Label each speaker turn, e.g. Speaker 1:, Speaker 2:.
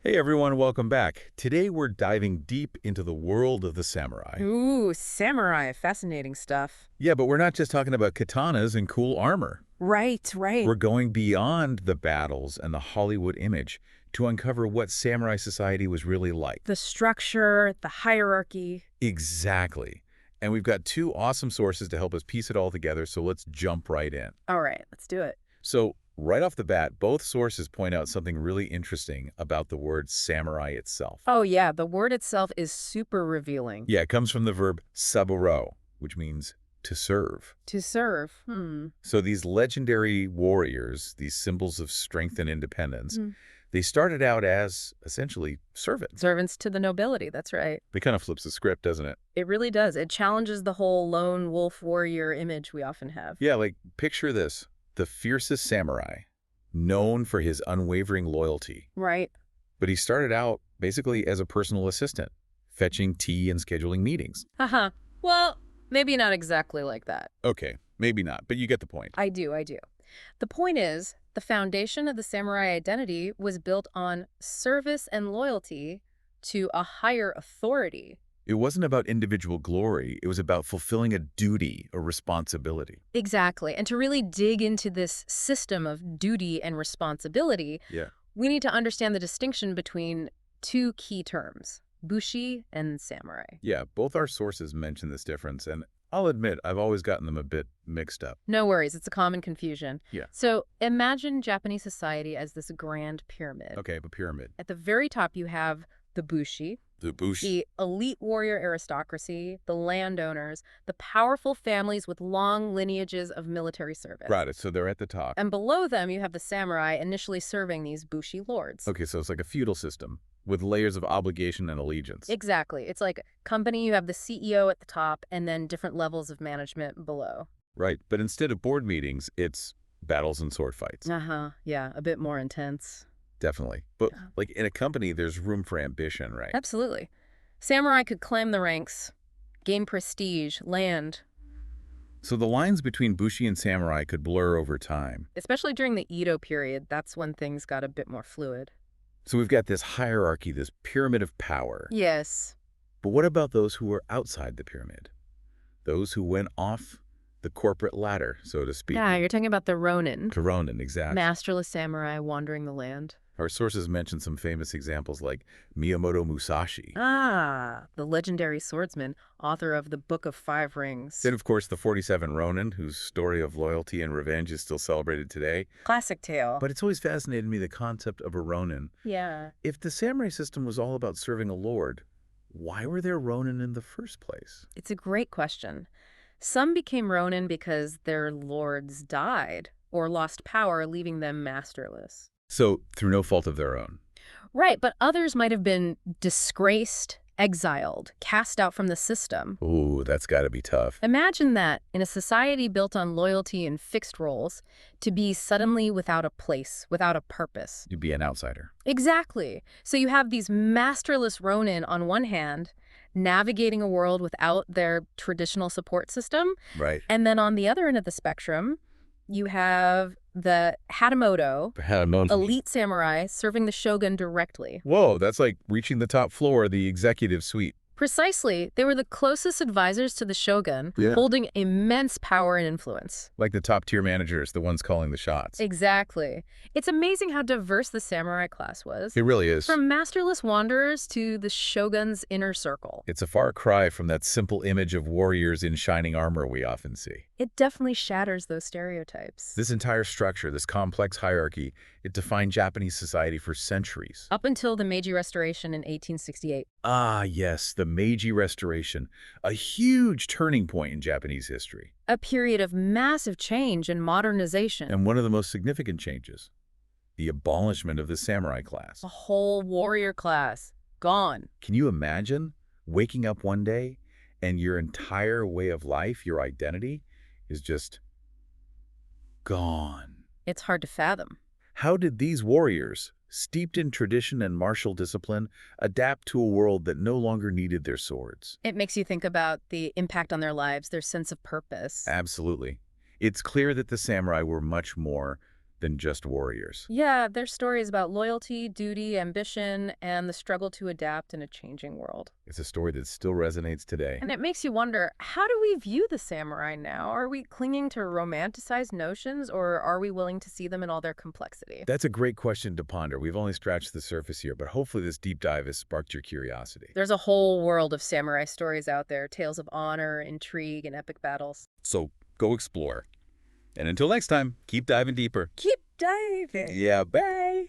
Speaker 1: Hey everyone, welcome back. Today we're diving deep into the world of the samurai.
Speaker 2: Ooh, samurai. Fascinating stuff.
Speaker 1: Yeah, but we're not just talking about katanas and cool armor.
Speaker 2: Right, right.
Speaker 1: We're going beyond the battles and the Hollywood image to uncover what samurai society was really like.
Speaker 2: The structure, the hierarchy.
Speaker 1: Exactly. And we've got two awesome sources to help us piece it all together, so let's jump right in.
Speaker 2: All right, let's do it.
Speaker 1: So, right off the bat, both sources point out something really interesting about the word samurai itself.
Speaker 2: Oh, yeah, the word itself is super revealing.
Speaker 1: Yeah, it comes from the verb saburo, which means to serve.
Speaker 2: To serve.
Speaker 1: So these legendary warriors, these symbols of strength and independence, they started out as essentially servants.
Speaker 2: Servants to the nobility, that's right.
Speaker 1: It kind of flips the script, doesn't it?
Speaker 2: It really does. It challenges the whole lone wolf warrior image we often have.
Speaker 1: Yeah, like picture this. The fiercest samurai, known for his unwavering loyalty.
Speaker 2: Right.
Speaker 1: But he started out basically as a personal assistant, fetching tea and scheduling meetings.
Speaker 2: Haha. Well, maybe not exactly like that.
Speaker 1: Okay, maybe not, but you get the point.
Speaker 2: I do. The point is, the foundation of the samurai identity was built on service and loyalty to a higher authority.
Speaker 1: It wasn't about individual glory. It was about fulfilling a duty, a responsibility.
Speaker 2: Exactly. And to really dig into this system of duty and responsibility,
Speaker 1: Yeah.
Speaker 2: we need to understand the distinction between two key terms, Bushi and samurai.
Speaker 1: Yeah, both our sources mention this difference, and I'll admit I've always gotten them a bit mixed up.
Speaker 2: No worries, it's a common confusion.
Speaker 1: Yeah.
Speaker 2: So imagine Japanese society as this grand pyramid.
Speaker 1: Okay, but pyramid.
Speaker 2: At the very top, you have the Bushi,
Speaker 1: The Bushi.
Speaker 2: the elite warrior aristocracy, the landowners, the powerful families with long lineages of military service.
Speaker 1: Right, so they're at the top.
Speaker 2: And below them, you have the samurai initially serving these Bushi lords.
Speaker 1: Okay, so it's like a feudal system with layers of obligation and allegiance.
Speaker 2: Exactly. It's like company, you have the CEO at the top and then different levels of management below.
Speaker 1: Right, but instead of board meetings, it's battles and sword fights.
Speaker 2: Uh-huh. Yeah, a bit more intense.
Speaker 1: Definitely. But like in a company, there's room for ambition, right?
Speaker 2: Absolutely. Samurai could climb the ranks, gain prestige, land,
Speaker 1: So the lines between Bushi and samurai could blur over time.
Speaker 2: especially during the Edo period. That's when things got a bit more fluid.
Speaker 1: So we've got this hierarchy, this pyramid of power.
Speaker 2: Yes.
Speaker 1: But what about those who were outside the pyramid? Those who went off the corporate ladder, so to speak.
Speaker 2: Yeah, you're talking about the Ronin,
Speaker 1: To Ronin, exactly.
Speaker 2: masterless samurai wandering the land.
Speaker 1: Our sources mention some famous examples like Miyamoto Musashi.
Speaker 2: Ah, the legendary swordsman, author of the Book of Five Rings.
Speaker 1: Then, of course, the 47 Ronin, whose story of loyalty and revenge is still celebrated today.
Speaker 2: Classic tale.
Speaker 1: But it's always fascinated me the concept of a Ronin.
Speaker 2: Yeah.
Speaker 1: If the samurai system was all about serving a lord, why were there Ronin in the first place?
Speaker 2: It's a great question. Some became Ronin because their lords died or lost power, leaving them masterless.
Speaker 1: So, through no fault of their own.
Speaker 2: Right, but others might have been disgraced, exiled, cast out from the system.
Speaker 1: Ooh, that's got to be tough.
Speaker 2: Imagine that, in a society built on loyalty and fixed roles, to be suddenly without a place, without a purpose.
Speaker 1: You'd be an outsider.
Speaker 2: Exactly. So you have these masterless Ronin on one hand, navigating a world without their traditional support system.
Speaker 1: Right.
Speaker 2: And then on the other end of the spectrum, you have the Hatamoto, elite samurai, serving the Shogun directly.
Speaker 1: Whoa, that's like reaching the top floor of the executive suite.
Speaker 2: Precisely. They were the closest advisors to the Shogun,
Speaker 1: Yeah.
Speaker 2: holding immense power and influence.
Speaker 1: Like the top tier managers, the ones calling the shots.
Speaker 2: Exactly. It's amazing how diverse the samurai class was.
Speaker 1: It really is.
Speaker 2: From masterless wanderers to the Shogun's inner circle.
Speaker 1: It's a far cry from that simple image of warriors in shining armor we often see.
Speaker 2: It definitely shatters those stereotypes.
Speaker 1: This entire structure, this complex hierarchy, it defined Japanese society for centuries.
Speaker 2: Up until the Meiji Restoration in 1868.
Speaker 1: Ah, yes, the Meiji Restoration, a huge turning point in Japanese history.
Speaker 2: A period of massive change and modernization.
Speaker 1: And one of the most significant changes, the abolishment of the samurai class.
Speaker 2: A whole warrior class. Gone.
Speaker 1: Can you imagine waking up one day and your entire way of life, your identity, is just gone?
Speaker 2: It's hard to fathom.
Speaker 1: How did these warriors, steeped in tradition and martial discipline, adapt to a world that no longer needed their swords?
Speaker 2: It makes you think about the impact on their lives, their sense of purpose.
Speaker 1: Absolutely. It's clear that the samurai were much more than just warriors.
Speaker 2: Yeah, their stories about loyalty, duty, ambition, and the struggle to adapt in a changing world.
Speaker 1: It's a story that still resonates today.
Speaker 2: And it makes you wonder, how do we view the samurai now? Are we clinging to romanticized notions, or are we willing to see them in all their complexity?
Speaker 1: That's a great question to ponder. We've only scratched the surface here, but hopefully this deep dive has sparked your curiosity.
Speaker 2: There's a whole world of samurai stories out there, tales of honor, intrigue, and epic battles.
Speaker 1: So go explore. And until next time, keep diving deeper.
Speaker 2: Keep diving!
Speaker 1: Yeah, bye!